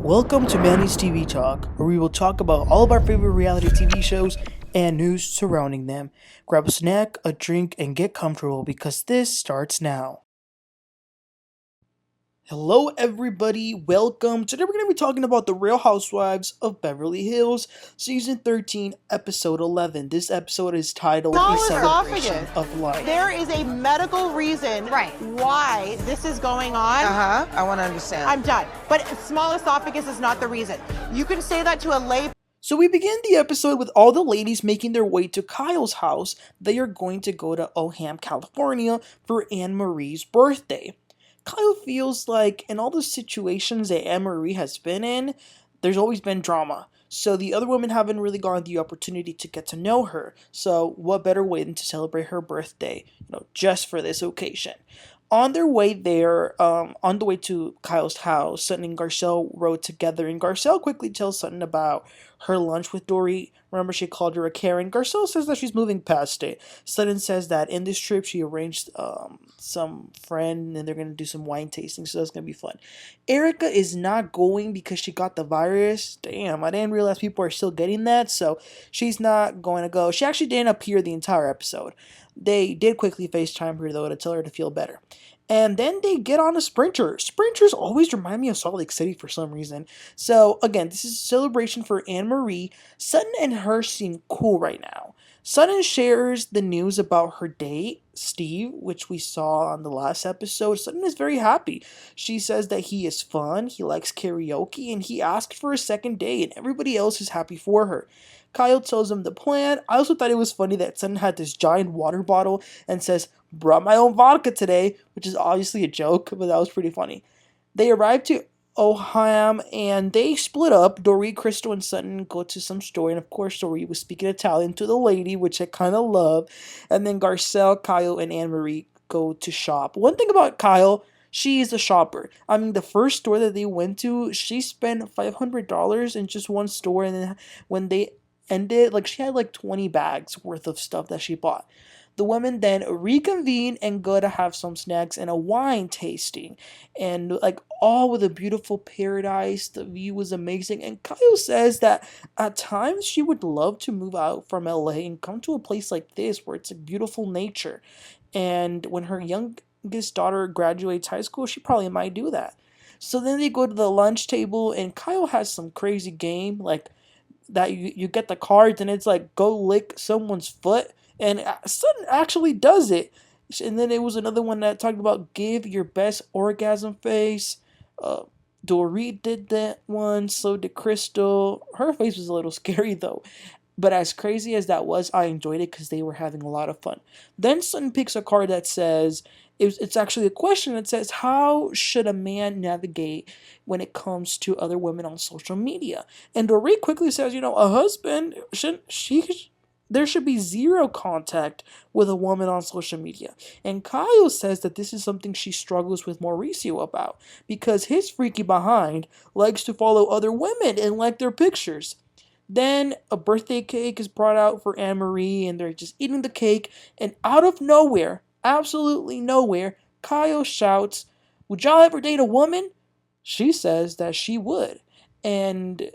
Welcome to Manny's TV Talk, where we will talk about all of our favorite reality TV shows and news surrounding them. Grab a snack, a drink, and get comfortable because this starts now. Hello everybody, welcome. Today we're going to be talking about the Real Housewives of Beverly Hills, Season 13, Episode 11. This episode is titled A Celebration of Life. There is a medical reason why this is going on. I want to understand. I'm done. But small esophagus is not the reason. You can say that to a lay. So we begin the episode with all the ladies making their way to Kyle's house. They are going to go to Ojai, California for Annemarie's birthday. Kyle feels like in all the situations that Annemarie has been in, there's always been drama. So the other women haven't really gotten the opportunity to get to know her. So what better way than to celebrate her birthday, just for this occasion. On their way there, on the way to Kyle's house, Sutton and Garcelle rode together, and Garcelle quickly tells Sutton about her lunch with Dorit. Remember, she called her a Karen. Garcelle says that she's moving past it. Sutton says that in this trip, she arranged some friend, and they're going to do some wine tasting, so that's going to be fun. Erika is not going because she got the virus. Damn, I didn't realize people are still getting that, so she's not going to go. She actually didn't appear the entire episode. They did quickly FaceTime her, though, to tell her to feel better. And then they get on a sprinter. Sprinters always remind me of Salt Lake City for some reason. So, again, this is a celebration for Annemarie. Sutton and her seem cool right now. Sutton shares the news about her date, Steve, which we saw on the last episode. Sutton is very happy. She says that he is fun, he likes karaoke, and he asked for a second date, and everybody else is happy for her. Kyle tells him the plan. I also thought it was funny that Sutton had this giant water bottle and says, "Brought my own vodka today," which is obviously a joke, but that was pretty funny. They arrive to Ojai and they split up. Dorit, Crystal, and Sutton go to some store, and of course Dorit was speaking Italian to the lady, which I kind of love. And then Garcelle, Kyle, and Annemarie go to shop. One thing about Kyle, she is a shopper. I mean, the first store that they went to, she spent $500 in just one store, and then when they ended, she had 20 bags worth of stuff that she bought. The women then reconvene and go to have some snacks and a wine tasting. And all with a beautiful paradise. The view was amazing. And Kyle says that at times she would love to move out from LA and come to a place like this where it's a beautiful nature. And when her youngest daughter graduates high school, she probably might do that. So then they go to the lunch table and Kyle has some crazy game that you get the cards and it's go lick someone's foot. And Sutton actually does it. And then it was another one that talked about give your best orgasm face. Dorit did that one. So did Crystal. Her face was a little scary though. But as crazy as that was, I enjoyed it because they were having a lot of fun. Then Sutton picks a card that says, it's actually a question that says, how should a man navigate when it comes to other women on social media? And Dorit quickly says, a husband, there should be zero contact with a woman on social media. And Kyle says that this is something she struggles with Mauricio about because his freaky behind likes to follow other women and like their pictures. Then a birthday cake is brought out for Annemarie and they're just eating the cake. And out of nowhere, absolutely nowhere, Kyle shouts, "Would y'all ever date a woman?" She says that she would. And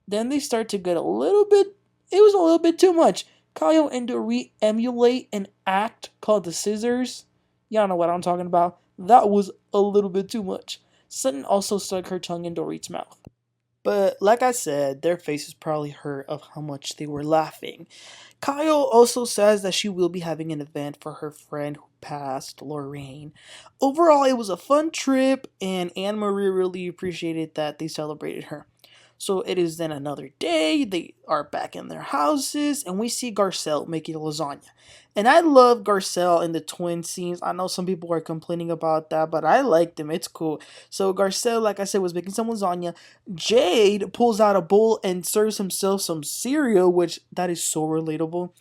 then they start to get it was a little bit too much. Kyle and Dorit emulate an act called the Scissors. Y'all know what I'm talking about. That was a little bit too much. Sutton also stuck her tongue in Dorit's mouth. But like I said, their faces probably hurt of how much they were laughing. Kyle also says that she will be having an event for her friend who passed, Lorraine. Overall, it was a fun trip, and Annemarie really appreciated that they celebrated her. So it is then another day, they are back in their houses, and we see Garcelle making lasagna. And I love Garcelle in the twin scenes. I know some people are complaining about that, but I like them, it's cool. So Garcelle, like I said, was making some lasagna. Jade pulls out a bowl and serves himself some cereal, which that is so relatable.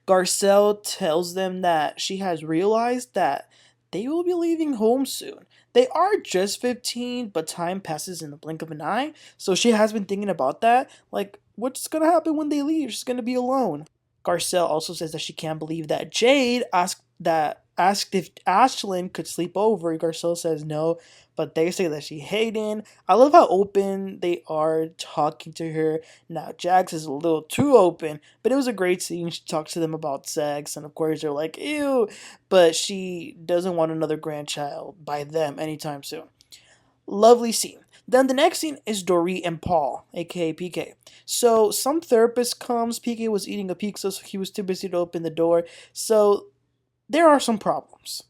Garcelle tells them that she has realized that they will be leaving home soon. They are just 15, but time passes in the blink of an eye. So she has been thinking about that. What's going to happen when they leave? She's going to be alone. Garcelle also says that she can't believe that Jade asked that asked if Ashlyn could sleep over. Garcelle says no, but they say that she hated. I love how open they are talking to her. Now, Jax is a little too open, but it was a great scene. She talks to them about sex, and of course, they're like, ew, but she doesn't want another grandchild by them anytime soon. Lovely scene. Then the next scene is Dorit and Paul, aka PK. So some therapist comes. PK was eating a pizza, so he was too busy to open the door. So there are some problems.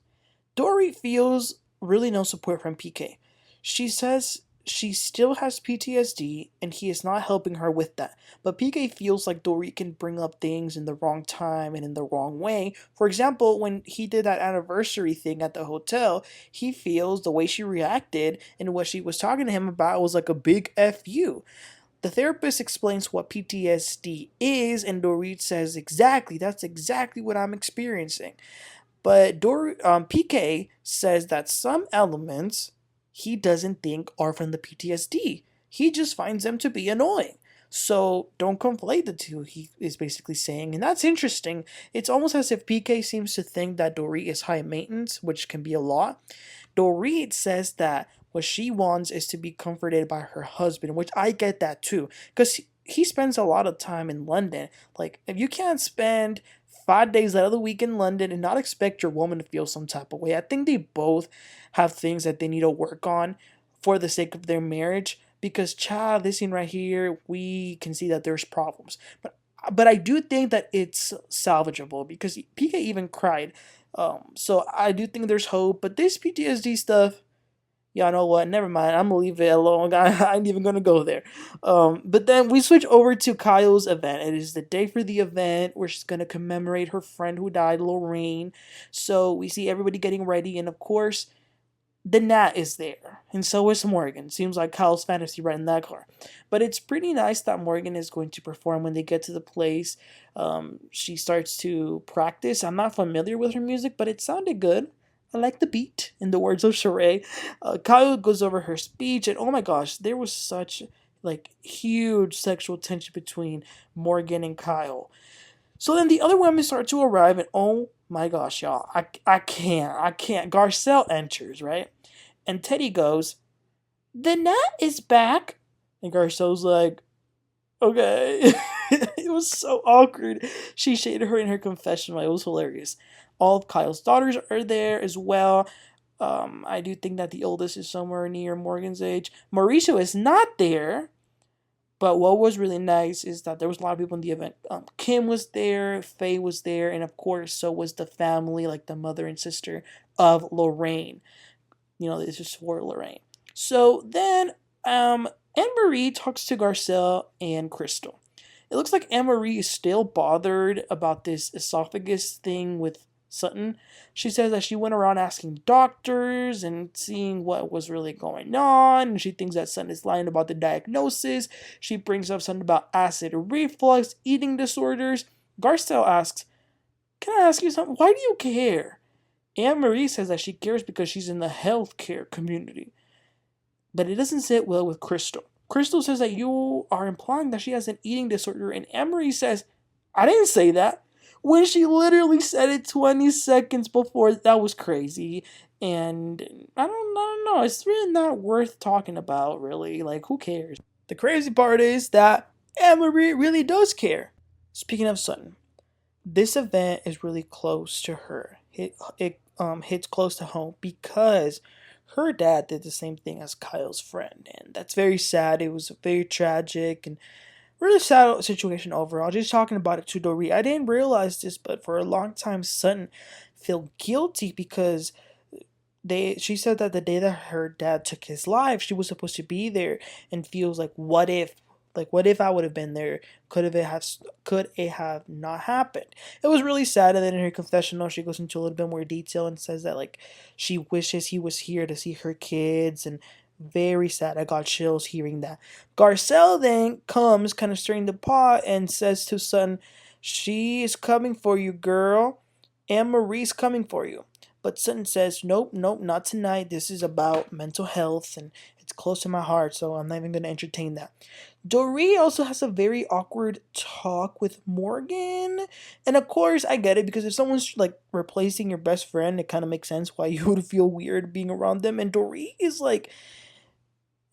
Dory feels really no support from PK. She says she still has PTSD and he is not helping her with that. But PK feels like Dory can bring up things in the wrong time and in the wrong way. For example, when he did that anniversary thing at the hotel, he feels the way she reacted and what she was talking to him about was like a big FU. The therapist explains what PTSD is, and Dorit says, exactly, that's exactly what I'm experiencing. But PK says that some elements he doesn't think are from the PTSD. He just finds them to be annoying. So don't conflate the two, he is basically saying. And that's interesting. It's almost as if PK seems to think that Dorit is high maintenance, which can be a lot. Dorit says that what she wants is to be comforted by her husband, which I get that too. Because he spends a lot of time in London. Like, if you can't spend 5 days out of the week in London and not expect your woman to feel some type of way. I think they both have things that they need to work on for the sake of their marriage. Because, child, this scene right here, we can see that there's problems. But I do think that it's salvageable because PK even cried. So I do think there's hope. But this PTSD stuff, y'all know what? Never mind. I'm gonna leave it alone. I ain't even gonna go there. But then we switch over to Kyle's event. It is the day for the event where she's gonna commemorate her friend who died, Lorraine. So we see everybody getting ready, and of course, the Nat is there, and so is Morgan. Seems like Kyle's fantasy right in that car. But it's pretty nice that Morgan is going to perform when they get to the place. She starts to practice. I'm not familiar with her music, but it sounded good. I like the beat, in the words of Sheree. Kyle goes over her speech, and oh my gosh, there was such like huge sexual tension between Morgan and Kyle. So then the other women start to arrive, and oh my gosh, y'all, I can't. Garcelle enters, right? And Teddy goes, "The Nat is back," and Garcelle's like, "Okay." It was so awkward. She shaded her in her confessional. It was hilarious. All of Kyle's daughters are there as well. I do think that the oldest is somewhere near Morgan's age. Mauricio is not there. But what was really nice is that there was a lot of people in the event. Kim was there, Faye was there, and of course, so was the family, like the mother and sister of Lorraine. You know, this is for Lorraine. So then, Anne-Marie talks to Garcelle and Crystal. It looks like Anne-Marie is still bothered about this esophagus thing with Sutton. She says that she went around asking doctors and seeing what was really going on, and she thinks that Sutton is lying about the diagnosis. She brings up something about acid reflux, eating disorders. Garcelle asks, "Can I ask you something? Why do you care?" Anne-Marie says that she cares because she's in the healthcare community. But it doesn't sit well with Crystal. Crystal says that you are implying that she has an eating disorder, and Anne-Marie says, "I didn't say that." When she literally said it 20 seconds before. That was crazy. And I don't know. It's really not worth talking about, really. Like, who cares? The crazy part is that Anne-Marie really does care. Speaking of Sutton, this event is really close to her. It hits close to home because her dad did the same thing as Kyle's friend. And that's very sad. It was very tragic and really sad situation overall. Just talking about it to Dorit. I didn't realize this, but for a long time, Sutton felt guilty because she said that the day that her dad took his life, she was supposed to be there, and feels like, what if? Like, what if I would have been there? Could it have not happened? It was really sad. And then in her confessional, she goes into a little bit more detail and says that, like, she wishes he was here to see her kids, and very sad. I got chills hearing that. Garcelle then comes, kind of stirring the pot, and says to Sutton, "She is coming for you, girl. Anne-Marie's coming for you." But Sutton says, "Nope, not tonight. This is about mental health, and it's close to my heart, so I'm not even going to entertain that. Dorit also has a very awkward talk with Morgan. And of course, I get it because if someone's like replacing your best friend, it kind of makes sense why you would feel weird being around them. And Dorit is like,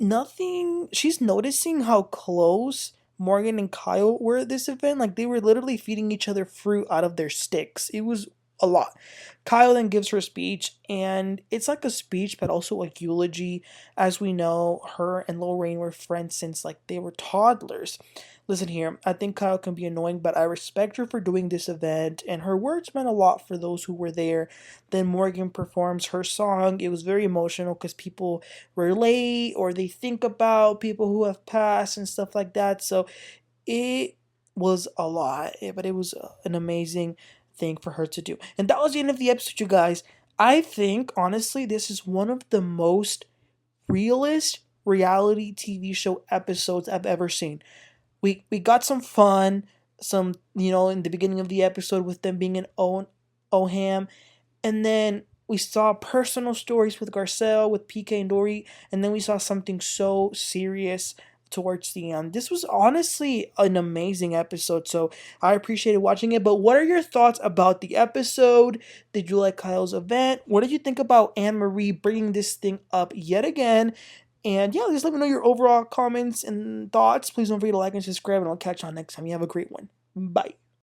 nothing. She's noticing how close Morgan and Kyle were at this event. Like they were literally feeding each other fruit out of their sticks. It was a lot. Kyle then gives her speech, and it's like a speech, but also a eulogy. As we know, her and Lorraine were friends since like they were toddlers. Listen here, I think Kyle can be annoying, but I respect her for doing this event, and her words meant a lot for those who were there. Then Morgan performs her song. It was very emotional because people relate or they think about people who have passed and stuff like that. So it was a lot, but it was an amazing thing for her to do. And that was the end of the episode, you guys. I think, honestly, this is one of the most realist reality TV show episodes I've ever seen. We got some fun, some, in the beginning of the episode with them being in Oham, and then we saw personal stories with Garcelle, with PK and Dorit, and then we saw something so serious towards the end. This was honestly an amazing episode, so I appreciated watching it. But what are your thoughts about the episode? Did you like Kyle's event? What did you think about Annemarie bringing this thing up yet again? And yeah, just let me know your overall comments and thoughts. Please don't forget to like and subscribe, and I'll catch you on next time. You have a great one. Bye.